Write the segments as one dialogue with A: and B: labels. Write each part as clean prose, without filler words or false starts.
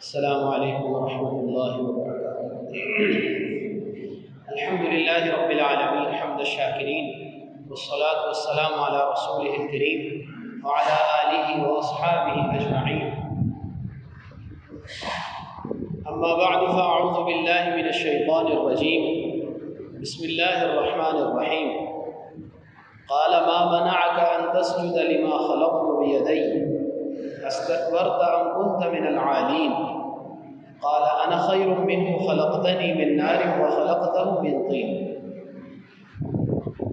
A: السلام علیکم ورحمۃ اللہ وبرکاتہ۔ الحمد للہ رب العالمین حمد الشاکرین والصلاة والسلام علی رسولہ الکریم وعلی آلہ واصحابہ اجمعین، اما بعد فاعوذ باللہ من الشیطان الرجیم، بسم اللہ الرحمن الرحیم۔ قال ما منعك ان تسجد لما خلقت بيدي استكبرت ام كنت من العالين؟ قال انا خير منه خلقتني من نار وخلقته من طين۔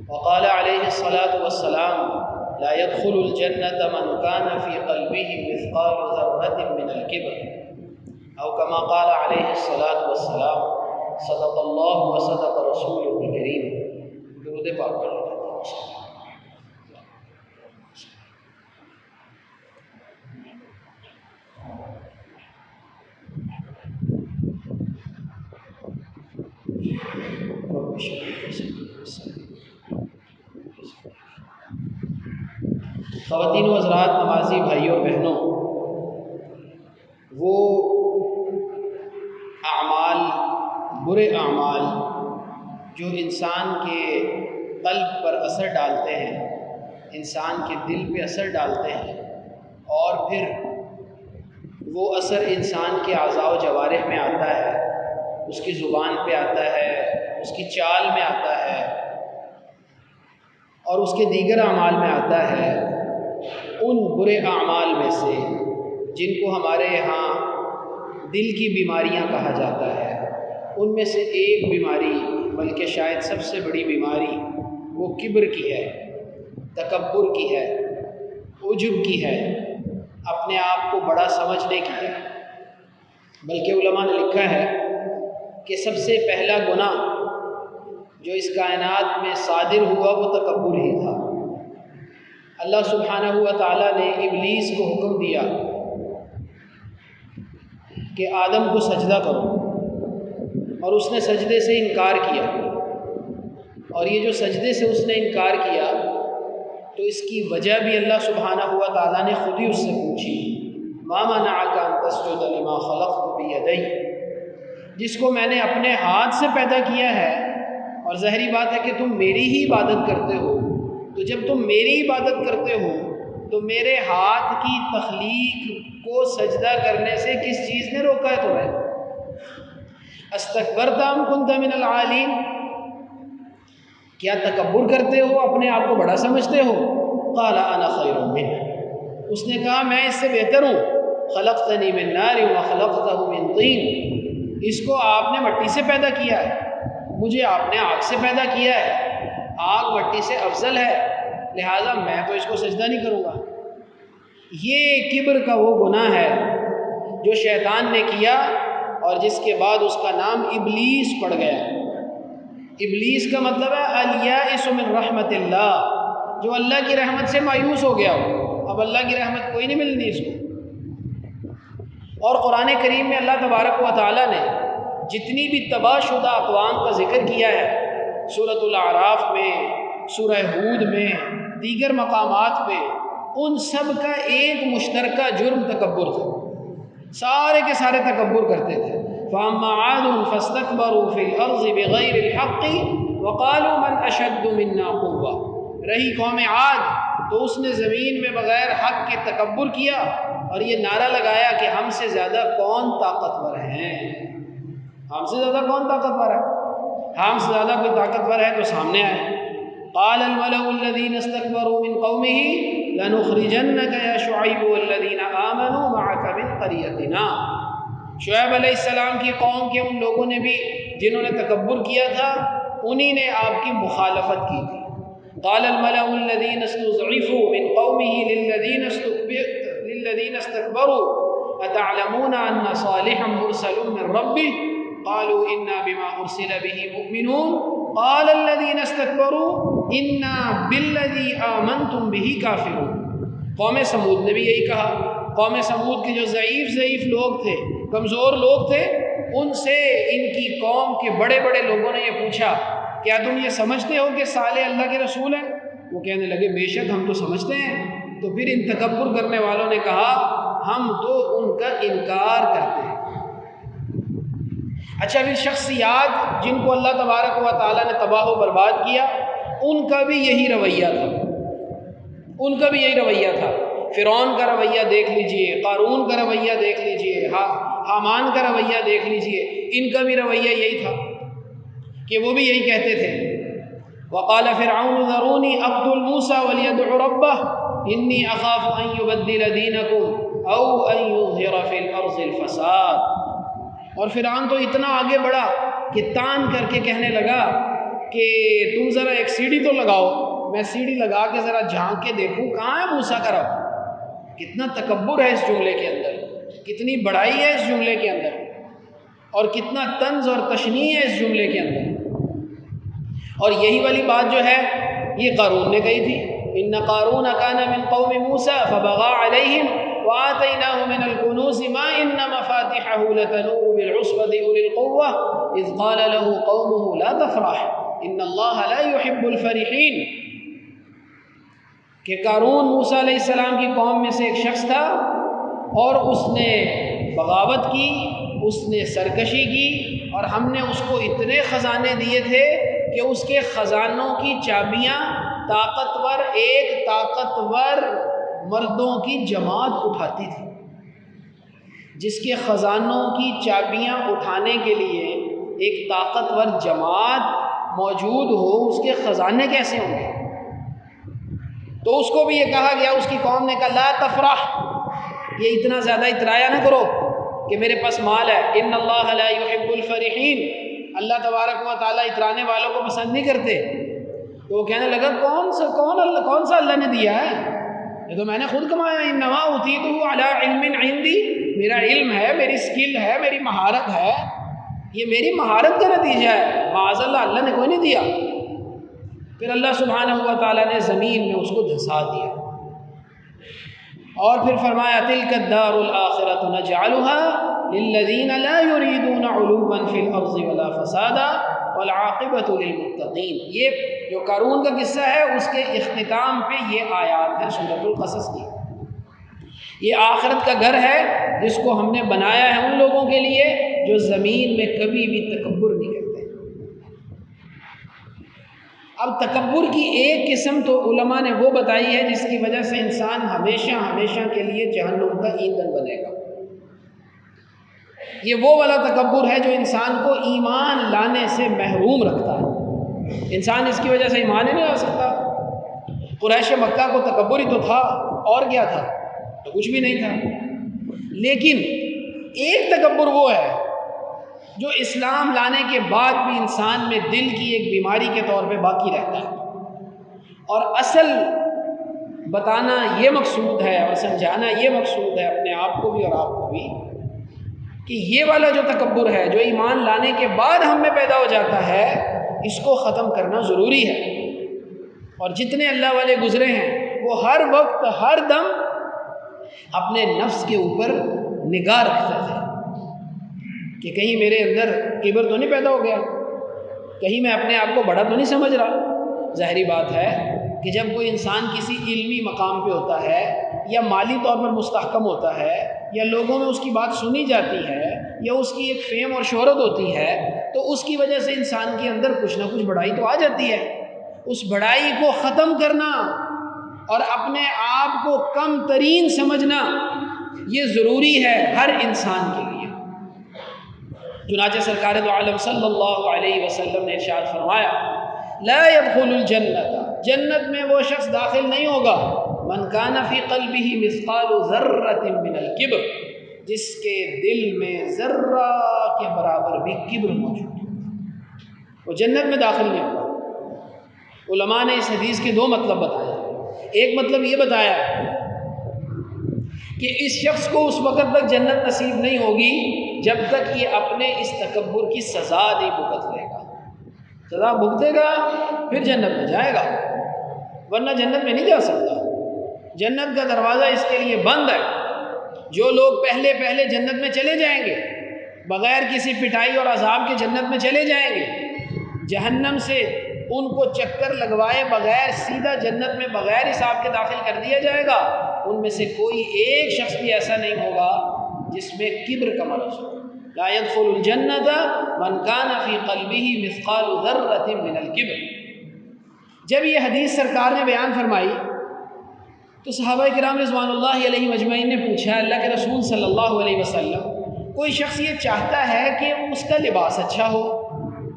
A: وقال عليه الصلاة والسلام لا يدخل الجنة من كان في قلبه مثقال ذرة من الكبر، او كما قال عليه الصلاة والسلام صدق الله وصدق رسوله الكريم۔ درود پاک پڑھ لیتے ہیں۔ خواتین و حضرات، نمازی بھائیوں بہنوں، وہ اعمال، برے اعمال جو انسان کے قلب پر اثر ڈالتے ہیں، انسان کے دل پہ اثر ڈالتے ہیں، اور پھر وہ اثر انسان کے اعضاء و جوارح میں آتا ہے، اس کی زبان پہ آتا ہے، اس کی چال میں آتا ہے، اور اس کے دیگر اعمال میں آتا ہے۔ ان برے اعمال میں سے جن کو ہمارے یہاں دل کی بیماریاں کہا جاتا ہے، ان میں سے ایک بیماری، بلکہ شاید سب سے بڑی بیماری، وہ کبر کی ہے، تکبر کی ہے، عجب کی ہے، اپنے آپ کو بڑا سمجھنے کی ہے۔ بلکہ علماء نے لکھا ہے کہ سب سے پہلا گناہ جو اس کائنات میں صادر ہوا وہ تکبر ہی تھا۔ اللہ سبحانہ و تعالیٰ نے ابلیس کو حکم دیا کہ آدم کو سجدہ کرو، اور اس نے سجدے سے انکار کیا، اور یہ جو سجدے سے اس نے انکار کیا تو اس کی وجہ بھی اللہ سبحانہ و تعالیٰ نے خود ہی اس سے پوچھی، ما منعک ان تسجد لما خلقت بیدی، جس کو میں نے اپنے ہاتھ سے پیدا کیا ہے، اور ظاہری بات ہے کہ تم میری ہی عبادت کرتے ہو، تو جب تم میری عبادت کرتے ہو تو میرے ہاتھ کی تخلیق کو سجدہ کرنے سے کس چیز نے روکا ہے تمہیں؟ استکبرت ام کنت من العالین، کیا تکبر کرتے ہو، اپنے آپ کو بڑا سمجھتے ہو؟ قال انا خیر منہ، اس نے کہا میں اس سے بہتر ہوں، خلقتنی من نار وخلقتہ من طین، اس کو آپ نے مٹی سے پیدا کیا ہے، مجھے آپ نے آگ سے پیدا کیا ہے، آگ مٹی سے افضل ہے، لہٰذا میں تو اس کو سجدہ نہیں کروں گا۔ یہ کبر کا وہ گناہ ہے جو شیطان نے کیا، اور جس کے بعد اس کا نام ابلیس پڑ گیا۔ ابلیس کا مطلب ہے الیائس من رحمت اللہ، جو اللہ کی رحمت سے مایوس ہو گیا ہو، اب اللہ کی رحمت کوئی نہیں ملنی اس کو۔ اور قرآن کریم میں اللہ تبارک و تعالیٰ نے جتنی بھی تباہ شدہ اقوام کا ذکر کیا ہے، سورۃ الاعراف میں، سورہ ہود میں، دیگر مقامات پہ، ان سب کا ایک مشترکہ جرم تکبر تھا، سارے کے سارے تکبر کرتے تھے۔ فَأَمَّا عَادٌ فَاسْتَكْبَرُوا فِي الْأَرْضِ بِغَيْرِ الْحَقِّ وَقَالُوا مَنْ أَشَدُّ مِنَّا قُوَّةً، رہی قوم عاد تو اس نے زمین میں بغیر حق کے تکبر کیا، اور یہ نعرہ لگایا کہ ہم سے زیادہ کون طاقتور ہیں، ہم سے زیادہ کون طاقتور ہے، ہم سے زیادہ کوئی طاقتور ہے تو سامنے آئے۔ قال الملأ الذين استكبروا من قومه لنخرجنك يا شعيب والذين آمنوا معك من قريتنا، شعیب علیہ السلام کی قوم کے ان لوگوں نے بھی جنہوں نے تکبر کیا تھا، انہی نے آپ کی مخالفت کی تھی۔ قال الملأ الذين استضعفوا من قومه للذين استكبروا اتعلمون ان صالحا مرسل من ربه قالوا انا بما ارسل به مؤمنون قال الذين استكبروا انا بالذي آمنتم به كافرون۔ قوم سمود نے بھی یہی کہا۔ قوم سمود کے جو ضعیف لوگ تھے، کمزور لوگ تھے، ان سے ان کی قوم کے بڑے بڑے لوگوں نے یہ پوچھا، کیا تم یہ سمجھتے ہو کہ صالح اللہ کے رسول ہیں؟ وہ کہنے لگے بے شک ہم تو سمجھتے ہیں۔ تو پھر ان تکبر کرنے والوں نے کہا ہم تو ان کا انکار کرتے ہیں، اچھا پھر شخصیات جن کو اللہ تبارک و تعالیٰ نے تباہ و برباد کیا، ان کا بھی یہی رویہ تھا، ان کا بھی یہی رویہ تھا۔ فرعون کا رویہ دیکھ لیجئے، قارون کا رویہ دیکھ لیجئے، حامان کا رویہ دیکھ لیجئے، ان کا بھی رویہ یہی تھا کہ وہ بھی یہی کہتے تھے۔ وقال فرعون ذرونی اقتل موسیٰ ولیدع ربہ انی اخاف ان یبدل دینکم او ان یظہر فی الارض الفساد۔ اور فرعون تو اتنا آگے بڑھا کہ تان کر کے کہنے لگا کہ تم ذرا ایک سیڑھی تو لگاؤ، میں سیڑھی لگا کے ذرا جھانک کے دیکھوں کہاں ہے موسیٰ کا رب۔ کتنا تکبر ہے اس جملے کے اندر، کتنی بڑائی ہے اس جملے کے اندر، اور کتنا طنز اور تشنیع ہے اس جملے کے اندر۔ اور یہی والی بات جو ہے یہ قارون نے کہی تھی، ان قارون کان من قوم موسیٰ فبغى علیہم وآتیناہ من الکنوز ما ان مفاتحہ لتنوء بالعصبۃ اولي القوة اذ قال له قومه لا تفرح ان اللہ لا يحب الفرحین۔ کہ قارون موسیٰ علیہ السلام کی قوم میں سے ایک شخص تھا، اور اس نے بغاوت کی، اس نے سرکشی کی، اور ہم نے اس کو اتنے خزانے دیے تھے کہ اس کے خزانوں کی چابیاں ایک طاقتور مردوں کی جماعت اٹھاتی تھی۔ جس کے خزانوں کی چابیاں اٹھانے کے لیے ایک طاقتور جماعت موجود ہو، اس کے خزانے کیسے ہوں گے؟ تو اس کو بھی یہ کہا گیا، اس کی قوم نے کہا لا تفرح، یہ اتنا زیادہ اترایا نہ کرو کہ میرے پاس مال ہے، ان اللہ لا يحب الفرحین، اللہ تبارک و تعالیٰ اترانے والوں کو پسند نہیں کرتے۔ تو وہ کہنے لگا کون سا اللہ نے دیا ہے، یہ تو میں نے خود کمایا، انما اوتیتہ علی علم عندی، میرا علم ہے، میری اسکل ہے، میری مہارت ہے، یہ میری مہارت کا نتیجہ ہے، معاذ اللہ اللہ نے کوئی نہیں دیا۔ پھر اللہ سبحانہ و تعالیٰ نے زمین میں اس کو دھسا دیا، اور پھر فرمایا تلک الدار الآخرۃ نجعلها للذین لا یریدون علوا فی الارض ولا فسادا والعاقبۃ للمتقین۔ یہ جو قارون کا قصہ ہے اس کے اختتام پہ یہ آیات ہے سورۃ القصص کی۔ یہ آخرت کا گھر ہے جس کو ہم نے بنایا ہے ان لوگوں کے لیے جو زمین میں کبھی بھی تکبر نہیں کرتے۔ اب تکبر کی ایک قسم تو علماء نے وہ بتائی ہے جس کی وجہ سے انسان ہمیشہ ہمیشہ کے لیے جہنم کا ایندھن بنے گا۔ یہ وہ والا تکبر ہے جو انسان کو ایمان لانے سے محروم رکھتا ہے۔ انسان اس کی وجہ سے ایمان ہی نہیں لا سکتا۔ قریش مکہ کو تکبر ہی تو تھا، اور کیا تھا؟ تو کچھ بھی نہیں تھا۔ لیکن ایک تکبر وہ ہے جو اسلام لانے کے بعد بھی انسان میں دل کی ایک بیماری کے طور پہ باقی رہتا ہے، اور اصل بتانا یہ مقصود ہے اور سمجھانا یہ مقصود ہے اپنے آپ کو بھی اور آپ کو بھی کہ یہ والا جو تکبر ہے جو ایمان لانے کے بعد ہم میں پیدا ہو جاتا ہے، اس کو ختم کرنا ضروری ہے۔ اور جتنے اللہ والے گزرے ہیں وہ ہر وقت ہر دم اپنے نفس کے اوپر نگاہ رکھتے تھے کہ کہیں میرے اندر کبر تو نہیں پیدا ہو گیا، کہیں میں اپنے آپ کو بڑا تو نہیں سمجھ رہا۔ ظاہری بات ہے کہ جب کوئی انسان کسی علمی مقام پہ ہوتا ہے یا مالی طور پر مستحکم ہوتا ہے یا لوگوں میں اس کی بات سنی جاتی ہے یا اس کی ایک فیم اور شہرت ہوتی ہے، تو اس کی وجہ سے انسان کے اندر کچھ نہ کچھ بڑائی تو آ جاتی ہے۔ اس بڑائی کو ختم کرنا اور اپنے آپ کو کم ترین سمجھنا یہ ضروری ہے ہر انسان کے لیے۔ چنانچہ سرکار دو عالم صلی اللہ علیہ وسلم نے ارشاد فرمایا لا يدخل الجنت، جنت میں وہ شخص داخل نہیں ہوگا من کان فی قلبہ مثقال ذرۃ من الکبر، جس کے دل میں ذرہ کے برابر بھی کبر موجود ہے، وہ جنت میں داخل نہیں ہوگا۔ علماء نے اس حدیث کے دو مطلب بتایا۔ ایک مطلب یہ بتایا کہ اس شخص کو اس وقت تک جنت نصیب نہیں ہوگی جب تک یہ اپنے اس تکبر کی سزا نہیں بھگت لے گا۔ سزا بھگتے گا پھر جنت میں جائے گا، ورنہ جنت میں نہیں جا سکتا۔ جنت کا دروازہ اس کے لیے بند ہے۔ جو لوگ پہلے پہلے جنت میں چلے جائیں گے، بغیر کسی پٹائی اور عذاب کے جنت میں چلے جائیں گے، جہنم سے ان کو چکر لگوائے بغیر سیدھا جنت میں بغیر حساب کے داخل کر دیا جائے گا۔ ان میں سے کوئی ایک شخص بھی ایسا نہیں ہوگا جس میں کبر کا مرض ہو۔ لا يدخل الجنة من كان في قلبه مثقال ذرة من الكبر۔ جب یہ حدیث سرکار نے بیان فرمائی تو صحابہ کرام رضوان اللہ علیہ مجمعین نے پوچھا، اللہ کے رسول صلی اللہ علیہ وسلم، کوئی شخص یہ چاہتا ہے کہ اس کا لباس اچھا ہو،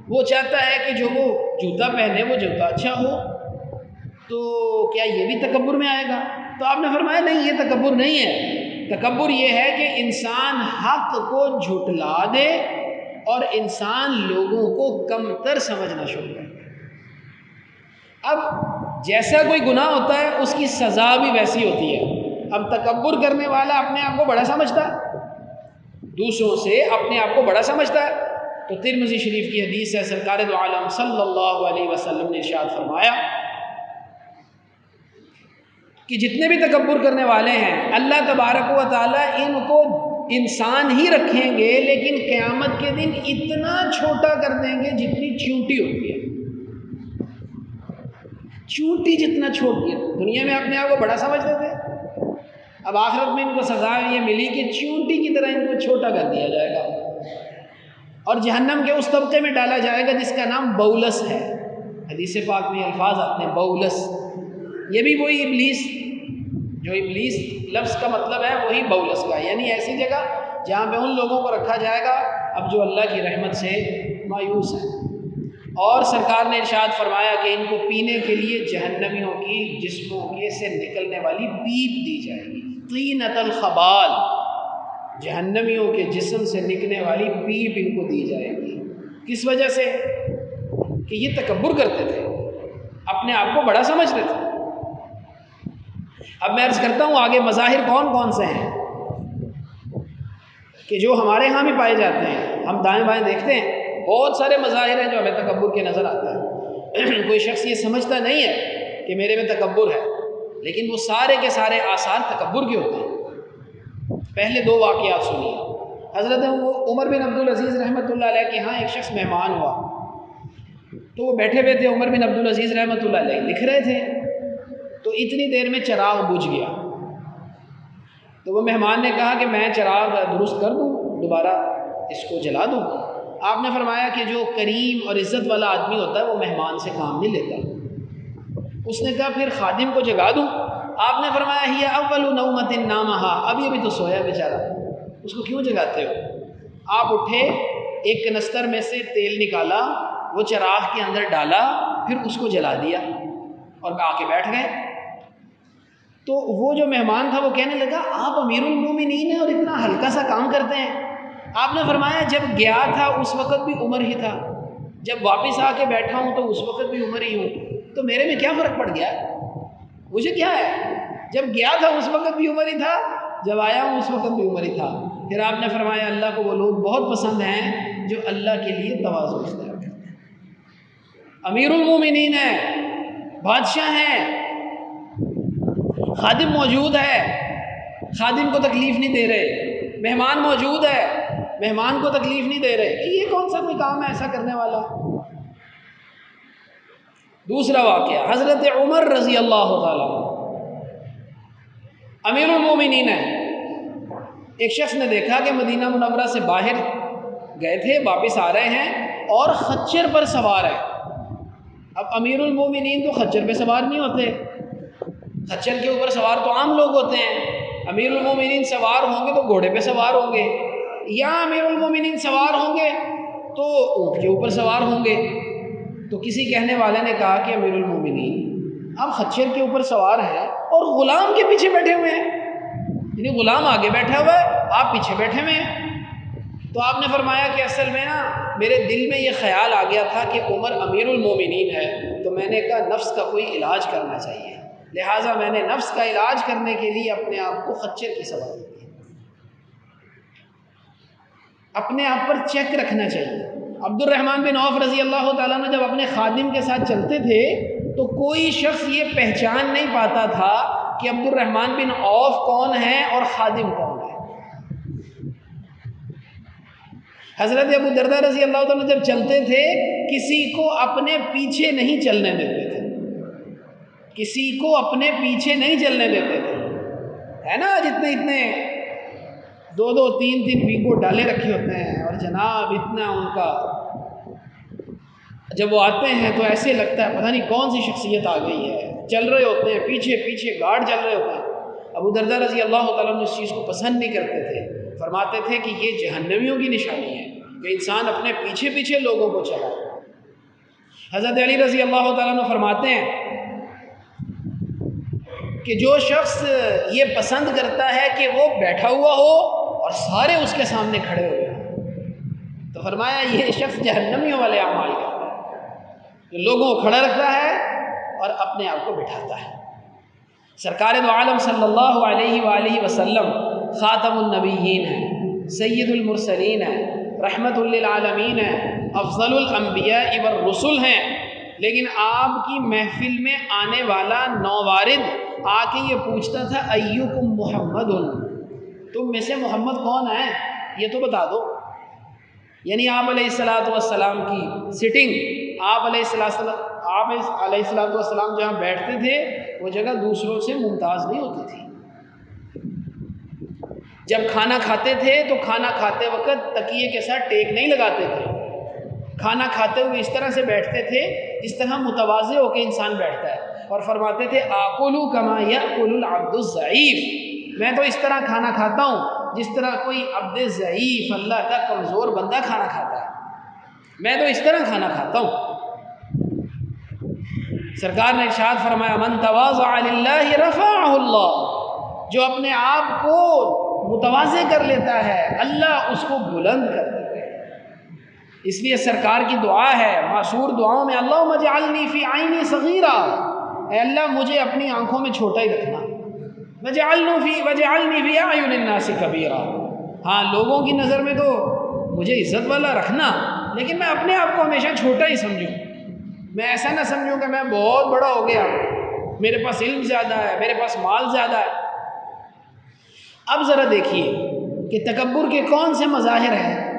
A: وہ چاہتا ہے کہ جو وہ جوتا پہنے وہ جوتا اچھا ہو، تو کیا یہ بھی تکبر میں آئے گا؟ تو آپ نے فرمایا نہیں، یہ تکبر نہیں ہے۔ تکبر یہ ہے کہ انسان حق کو جھٹلا دے اور انسان لوگوں کو کمتر سمجھنا شروع کرے۔ اب جیسا کوئی گناہ ہوتا ہے اس کی سزا بھی ویسی ہوتی ہے۔ اب تکبر کرنے والا اپنے آپ کو بڑا سمجھتا ہے، دوسروں سے اپنے آپ کو بڑا سمجھتا ہے۔ تو ترمذی شریف کی حدیث ہے، سرکار دو عالم صلی اللہ علیہ وسلم نے ارشاد فرمایا کہ جتنے بھی تکبر کرنے والے ہیں اللہ تبارک و تعالیٰ ان کو انسان ہی رکھیں گے، لیکن قیامت کے دن اتنا چھوٹا کر دیں گے جتنی چونٹی ہوتی ہے۔ چونٹی جتنا چھوٹی ہے، دنیا میں اپنے آپ کو بڑا سمجھتے تھے، اب آخرت میں ان کو سزا یہ ملی کہ چونٹی کی طرح ان کو چھوٹا کر دیا جائے گا اور جہنم کے اس طبقے میں ڈالا جائے گا جس کا نام بولس ہے۔ حدیث پاک میں الفاظ آتے ہیں بولس، یہ بھی وہی ابلیس، جو ابلیس لفظ کا مطلب ہے وہی بولس کا، یعنی ایسی جگہ جہاں پہ ان لوگوں کو رکھا جائے گا اب جو اللہ کی رحمت سے مایوس ہیں۔ اور سرکار نے ارشاد فرمایا کہ ان کو پینے کے لیے جہنمیوں کی جسموں کے سے نکلنے والی پیپ دی جائے گی، طینۃ الخبال، جہنمیوں کے جسم سے نکلنے والی پیپ ان کو دی جائے گی۔ کس وجہ سے؟ کہ یہ تکبر کرتے تھے، اپنے آپ کو بڑا سمجھتے تھے۔ اب میں عرض کرتا ہوں آگے مظاہر کون کون سے ہیں کہ جو ہمارے ہاں بھی پائے جاتے ہیں، ہم دائیں بائیں دیکھتے ہیں بہت سارے مظاہر ہیں جو ہمیں تکبر کے نظر آتے ہیں۔ کوئی شخص یہ سمجھتا نہیں ہے کہ میرے میں تکبر ہے، لیکن وہ سارے کے سارے آثار تکبر کے ہوتے ہیں۔ پہلے دو واقعات سنیے۔ حضرت عمر بن عبدالعزیز رحمۃ اللہ علیہ کے ہاں ایک شخص مہمان ہوا، تو وہ بیٹھے ہوئے تھے، عمر بن عبدالعزیز رحمۃ اللہ علیہ لکھ رہے تھے، تو اتنی دیر میں چراغ بجھ گیا۔ تو وہ مہمان نے کہا کہ میں چراغ درست کر دوں، دوبارہ اس کو جلا دوں؟ آپ نے فرمایا کہ جو کریم اور عزت والا آدمی ہوتا ہے وہ مہمان سے کام نہیں لیتا۔ اس نے کہا پھر خادم کو جگا دوں؟ آپ نے فرمایا ہی اول نومۃ نامہا، ابھی ابھی تو سویا بیچارہ، اس کو کیوں جگاتے ہو؟ آپ اٹھے، ایک کنستر میں سے تیل نکالا، وہ چراغ کے اندر ڈالا، پھر اس کو جلا دیا اور آ کے بیٹھ گئے۔ تو وہ جو مہمان تھا وہ کہنے لگا آپ امیر المومنین ہیں اور اتنا ہلکا سا کام کرتے ہیں۔ آپ نے فرمایا جب گیا تھا اس وقت بھی عمر ہی تھا، جب واپس آ کے بیٹھا ہوں تو اس وقت بھی عمر ہی ہوں، تو میرے میں کیا فرق پڑ گیا؟ مجھے کیا ہے؟ جب گیا تھا اس وقت بھی عمر ہی تھا، جب آیا ہوں اس وقت بھی عمر ہی تھا۔ پھر آپ نے فرمایا اللہ کو وہ لوگ بہت پسند ہیں جو اللہ کے لیے تواضع اختیار کرتے ہیں، امیر المومنین ہیں، بادشاہ ہیں، خادم موجود ہے، خادم کو تکلیف نہیں دے رہے، مہمان موجود ہے، مہمان کو تکلیف نہیں دے رہے، یہ کون سا کوئی کام ہے ایسا کرنے والا؟ دوسرا واقعہ، حضرت عمر رضی اللہ تعالیٰ امیر المومنین ہے، ایک شخص نے دیکھا کہ مدینہ منورہ سے باہر گئے تھے، واپس آ رہے ہیں اور خچر پر سوار ہے۔ اب امیر المومنین تو خچر پہ سوار نہیں ہوتے، خچر کے اوپر سوار تو عام لوگ ہوتے ہیں، امیر المومنین سوار ہوں گے تو گھوڑے پہ سوار ہوں گے، یا امیر المومنین سوار ہوں گے تو اونٹ کے اوپر سوار ہوں گے۔ تو کسی کہنے والے نے کہا کہ امیر المومنین آپ خچر کے اوپر سوار ہیں اور غلام کے پیچھے بیٹھے ہوئے ہیں، یعنی غلام آگے بیٹھا ہوا ہے، آپ پیچھے بیٹھے ہوئے ہیں۔ تو آپ نے فرمایا کہ اصل میں نا میرے دل میں یہ خیال آ گیا تھا کہ عمر امیر المومنین ہے، تو میں نے کہا نفس کا کوئی علاج کرنا چاہیے، لہٰذا میں نے نفس کا علاج کرنے کے لیے اپنے آپ کو خچر کی سواری دی۔ اپنے آپ پر چیک رکھنا چاہیے۔ عبد الرحمن بن عوف رضی اللہ تعالیٰ نے جب اپنے خادم کے ساتھ چلتے تھے تو کوئی شخص یہ پہچان نہیں پاتا تھا کہ عبد الرحمن بن عوف کون ہے اور خادم کون ہے۔ حضرت ابو درداء رضی اللہ تعالیٰ جب چلتے تھے کسی کو اپنے پیچھے نہیں چلنے دیتے تھے، کسی کو اپنے پیچھے نہیں چلنے دیتے تھے، ہے نا، جتنے اتنے 2-2 3-3 ویگو ڈالے رکھے ہوتے ہیں اور اور جناب اتنا ان کا جب وہ آتے ہیں تو ایسے لگتا ہے پتہ نہیں کون سی شخصیت آ گئی ہے، چل رہے ہوتے ہیں پیچھے پیچھے گارڈ چل رہے ہوتے ہیں۔ ابو درداء رضی اللہ تعالیٰ عنہ اس چیز کو پسند نہیں کرتے تھے، فرماتے تھے کہ یہ جہنمیوں کی نشانی ہے کہ انسان اپنے پیچھے پیچھے لوگوں کو چلائے۔ حضرت علی رضی اللہ تعالیٰ عنہ فرماتے ہیں کہ جو شخص یہ پسند کرتا ہے کہ وہ بیٹھا ہوا ہو اور سارے اس کے سامنے کھڑے ہوئے، تو فرمایا یہ شخص جہنمیوں والے اعمال کرتا ہے، جو لوگوں کو کھڑا رکھتا ہے اور اپنے آپ کو بٹھاتا ہے۔ سرکار دو عالم صلی اللہ علیہ وآلہ وسلم خاتم النبیین ہیں، سید المرسلین ہیں، رحمت للعالمین ہیں، افضل الانبیاء والرسل ہیں، لیکن آپ کی محفل میں آنے والا نووارد آ کے یہ پوچھتا تھا ایکم محمد، تم میں سے محمد کون ہے یہ تو بتا دو۔ یعنی آپ علیہ السلام کی سٹنگ، آپ علیہ السلام جہاں بیٹھتے تھے وہ جگہ دوسروں سے ممتاز نہیں ہوتی تھی۔ جب کھانا کھاتے تھے تو کھانا کھاتے وقت تکیے کے ساتھ ٹیک نہیں لگاتے تھے، کھانا کھاتے ہوئے اس طرح سے بیٹھتے تھے جس طرح متواضع ہو کے انسان بیٹھتا ہے، اور فرماتے تھے آکل کما یاکل العبد الضعیف، میں تو اس طرح کھانا کھاتا ہوں جس طرح کوئی عبد ضعیف اللہ کا کمزور بندہ کھانا کھاتا ہے، میں تو اس طرح کھانا کھاتا ہوں۔ سرکار نے ارشاد فرمایا من تواضع للہ رفعہ اللہ، جو اپنے آپ کو متواضع کر لیتا ہے اللہ اس کو بلند کر دیتا ہے۔ اس لیے سرکار کی دعا ہے، معصور دعاؤں میں اللہم اجعلنی فی عینی صغیرہ، اے اللہ مجھے اپنی آنکھوں میں چھوٹا ہی رکھنا، وجعلنی فی اعین الناس کبیرہ، ہاں لوگوں کی نظر میں تو مجھے عزت والا رکھنا، لیکن میں اپنے آپ کو ہمیشہ چھوٹا ہی سمجھوں، میں ایسا نہ سمجھوں کہ میں بہت بڑا ہو گیا، میرے پاس علم زیادہ ہے، میرے پاس مال زیادہ ہے۔ اب ذرا دیکھیے کہ تکبر کے کون سے مظاہر ہیں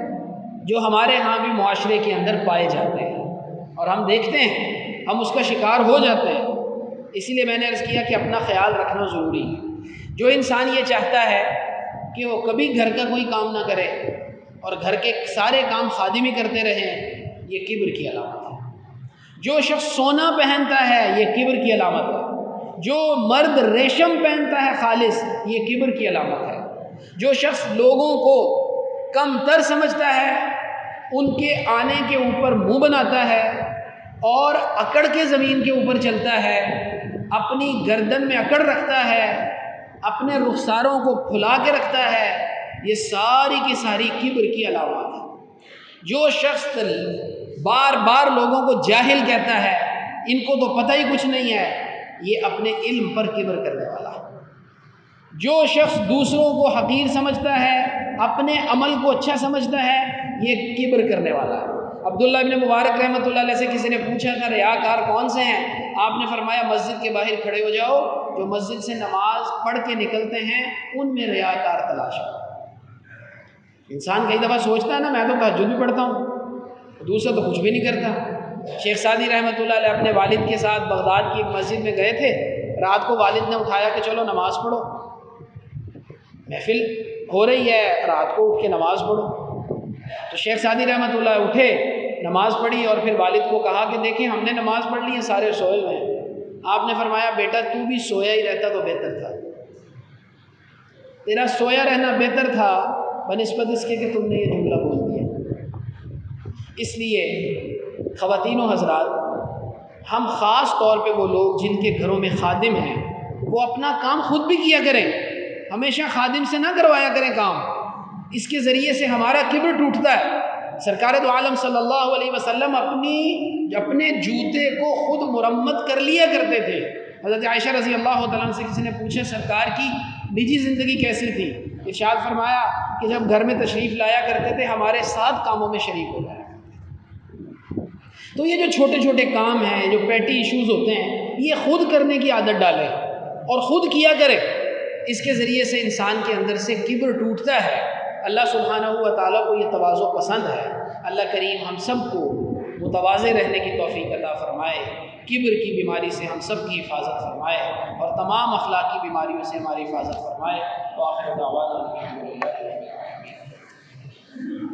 A: جو ہمارے ہاں بھی معاشرے کے اندر پائے جاتے ہیں اور ہم دیکھتے ہیں، ہم اس کا شکار ہو جاتے ہیں۔ اسی لیے میں نے عرض کیا کہ اپنا خیال رکھنا ضروری ہے۔ جو انسان یہ چاہتا ہے کہ وہ کبھی گھر کا کوئی کام نہ کرے اور گھر کے سارے کام خادم ہی کرتے رہیں، یہ کبر کی علامت ہے۔ جو شخص سونا پہنتا ہے یہ کبر کی علامت ہے۔ جو مرد ریشم پہنتا ہے خالص یہ کبر کی علامت ہے۔ جو شخص لوگوں کو کم تر سمجھتا ہے، ان کے آنے کے اوپر منہ بناتا ہے اور اکڑ کے زمین کے اوپر چلتا ہے، اپنی گردن میں اکڑ رکھتا ہے، اپنے رخساروں کو پھلا کے رکھتا ہے، یہ ساری کی ساری کبر کی علامات ہے۔ جو شخص بار بار لوگوں کو جاہل کہتا ہے، ان کو تو پتہ ہی کچھ نہیں ہے، یہ اپنے علم پر کبر کرنے والا ہے۔ جو شخص دوسروں کو حقیر سمجھتا ہے، اپنے عمل کو اچھا سمجھتا ہے، یہ کبر کرنے والا ہے۔ عبداللہ ابن مبارک رحمۃ اللہ علیہ سے کسی نے پوچھا تھا ریاکار کون سے ہیں؟ آپ نے فرمایا مسجد کے باہر کھڑے ہو جاؤ، جو مسجد سے نماز پڑھ کے نکلتے ہیں ان میں ریاکار تلاش ہے۔ انسان کئی دفعہ سوچتا ہے نا میں تو تہجد بھی پڑھتا ہوں، دوسرا تو کچھ بھی نہیں کرتا۔ شیخ سعدی رحمۃ اللہ علیہ اپنے والد کے ساتھ بغداد کی ایک مسجد میں گئے تھے، رات کو والد نے اٹھایا کہ چلو نماز پڑھو، محفل ہو رہی ہے، رات کو اٹھ کے نماز پڑھو۔ تو شیخ سعدی رحمۃ اللہ اٹھے، نماز پڑھی اور پھر والد کو کہا کہ دیکھیں ہم نے نماز پڑھ لی ہے، سارے سوئے ہوئے ہیں۔ آپ نے فرمایا بیٹا تو بھی سویا ہی رہتا تو بہتر تھا، تیرا سویا رہنا بہتر تھا بنسبت اس کے کہ تم نے یہ جملہ بول دیا۔ اس لیے خواتین و حضرات، ہم خاص طور پہ وہ لوگ جن کے گھروں میں خادم ہیں وہ اپنا کام خود بھی کیا کریں، ہمیشہ خادم سے نہ کروایا کریں کام، اس کے ذریعے سے ہمارا کبر ٹوٹتا ہے۔ سرکار دو عالم صلی اللہ علیہ وسلم اپنے جوتے کو خود مرمت کر لیا کرتے تھے۔ حضرت عائشہ رضی اللہ تعالیٰ عنہ سے کسی نے پوچھا سرکار کی نجی زندگی کیسی تھی؟ ارشاد فرمایا کہ جب گھر میں تشریف لایا کرتے تھے ہمارے ساتھ کاموں میں شریک ہو جایا کرتے تھے۔ تو یہ جو چھوٹے چھوٹے کام ہیں، جو پیٹی ایشوز ہوتے ہیں، یہ خود کرنے کی عادت ڈالیں اور خود کیا کریں، اس کے ذریعے سے انسان کے اندر سے کبر ٹوٹتا ہے۔ اللہ سبحانہ و تعالیٰ کو یہ تواضع پسند ہے۔ اللہ کریم ہم سب کو متواضع رہنے کی توفیق عطا فرمائے، کبر کی بیماری سے ہم سب کی حفاظت فرمائے اور تمام اخلاقی بیماریوں سے ہماری حفاظت فرمائے۔ وآخر دعوانا الحمدللہ۔